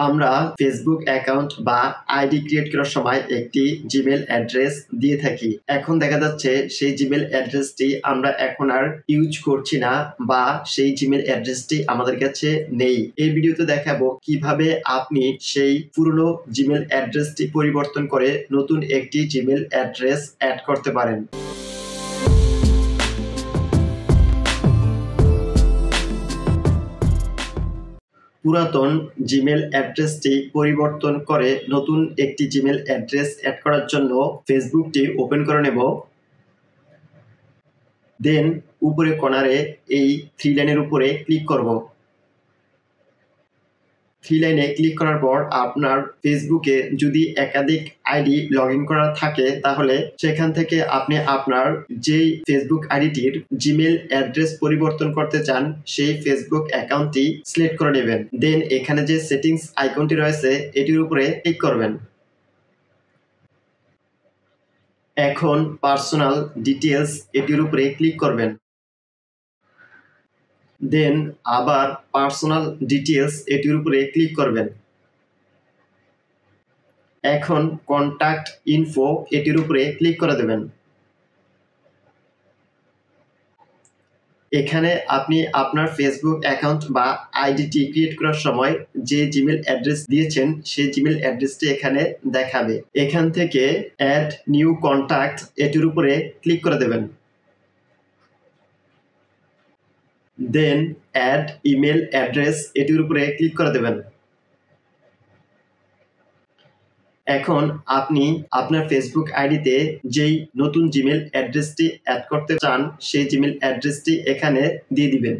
আমরা Facebook account বা ID create করার সময় একটি জিমেল অ্যাড্রেস দিয়ে থাকি। এখন দেখা যাচ্ছে সেই জিমেল অ্যাড্রেসটি আমরা এখন আর ইউজ করছি না বা সেই জিমেল অ্যাড্রেসটি আমাদের কাছে নেই। এই ভিডিওতে দেখাবো কিভাবে আপনি সেই পুরনো জিমেল অ্যাড্রেসটি পরিবর্তন করে নতুন একটি জিমেল অ্যাড্রেস অ্যাড করতে পারেন। পুরাতন জিমেল অ্যাড্রেসটি পরিবর্তন করে নতুন একটি জিমেল অ্যাড্রেস অ্যাড করার জন্য ফেসবুকটি ওপেন করে নেব। দেন উপরে কর্নারে এই 3 লাইনের উপরে ক্লিক করব। 3 লাইনে ক্লিক করার পর আপনার ফেসবুকে যদি একাধিক আইডি লগ ইন করা থাকে তাহলে সেখান থেকে আপনি আপনার যেই ফেসবুক আইডিটির জিমেল অ্যাড্রেস পরিবর্তন করতে চান সেই ফেসবুক অ্যাকাউন্টটি সিলেক্ট করে নেবেন। দেন এখানে যে সেটিংস আইকনটি রয়েছে এটির উপরে ক্লিক করবেন। এখন পার্সোনাল ডিটেইলস এটির উপরে ক্লিক করবেন। দেন আবার পার্সোনাল ডিটেইলস এটির উপরে ক্লিক করবেন। এখন কন্ট্যাক্ট ইনফো এটির উপরে ক্লিক করে দেবেন। এখানে আপনি আপনার ফেসবুক অ্যাকাউন্ট বা আইডিটি ক্রিয়েট করার সময় যে জিমেল অ্যাড্রেস দিয়েছেন সেই জিমেল অ্যাড্রেসটি এখানে দেখাবে। এখান থেকে অ্যাড নিউ কন্ট্যাক্ট এটির উপরে ক্লিক করে দেবেন। দেন অ্যাড ইমেল অ্যাড্রেস এটির উপরে ক্লিক করে দেবেন। এখন আপনি আপনার ফেসবুক আইডিতে যেই নতুন জিমেল অ্যাড্রেসটি অ্যাড করতে চান সেই জিমেল অ্যাড্রেসটি এখানে দিয়ে দিবেন।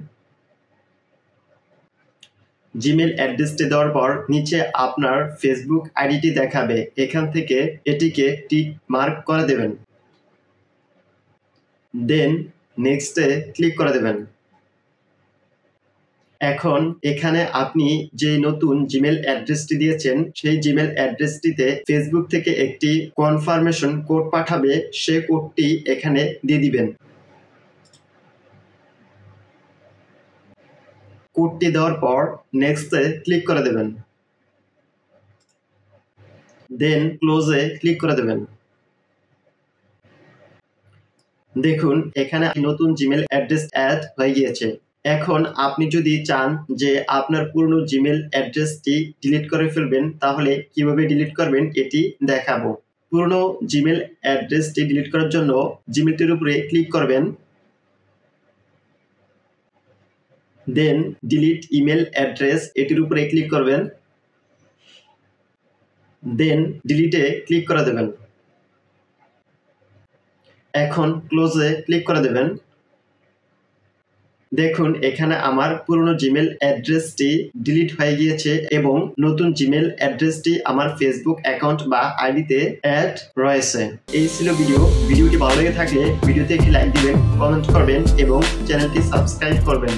জিমেল অ্যাড্রেসটি দেওয়ার পর নিচে আপনার ফেসবুক আইডিটি দেখাবে। এখান থেকে এটিকে টিক মার্ক করে দেবেন। দেন নেক্সটে ক্লিক করে দেবেন। এখন এখানে আপনি যে নতুন জিমেল অ্যাড্রেসটি দিয়েছেন সেই জিমেল অ্যাড্রেসটিতে ফেসবুক থেকে একটি কনফার্মেশন কোড পাঠাবে, সেই কোডটি এখানে দিয়ে দিবেন। কোডটি দেওয়ার পর নেক্সটে ক্লিক করে দেবেন। দেন ক্লোজে ক্লিক করে দেবেন। দেখুন এখানে নতুন জিমেল অ্যাড্রেস অ্যাড হয়ে গিয়েছে। এখন আপনি যদি চান যে আপনার পুরনো জিমেল অ্যাড্রেসটি ডিলিট করে ফেলবেন তাহলে কিভাবে ডিলিট করবেন এটি দেখাবো। পুরনো জিমেল অ্যাড্রেসটি ডিলিট করার জন্য জিমেলটির উপরে ক্লিক করবেন। দেন ডিলিট ইমেল অ্যাড্রেস এটির উপরে ক্লিক করবেন। দেন ডিলিটে ক্লিক করে দেবেন। এখন ক্লোজে ক্লিক করে দেবেন। দেখুন এখানে আমার পুরনো জিমেল অ্যাড্রেসটি ডিলিট হয়ে গিয়েছে এবং নতুন জিমেল অ্যাড্রেসটি আমার ফেসবুক অ্যাকাউন্ট বা আইডিতে অ্যাড রয়েছে। এই ছিল ভিডিওটি ভালো লেগে থাকলে ভিডিওতে একটি লাইক দিবেন, কমেন্ট করবেন এবং চ্যানেলটি সাবস্ক্রাইব করবেন।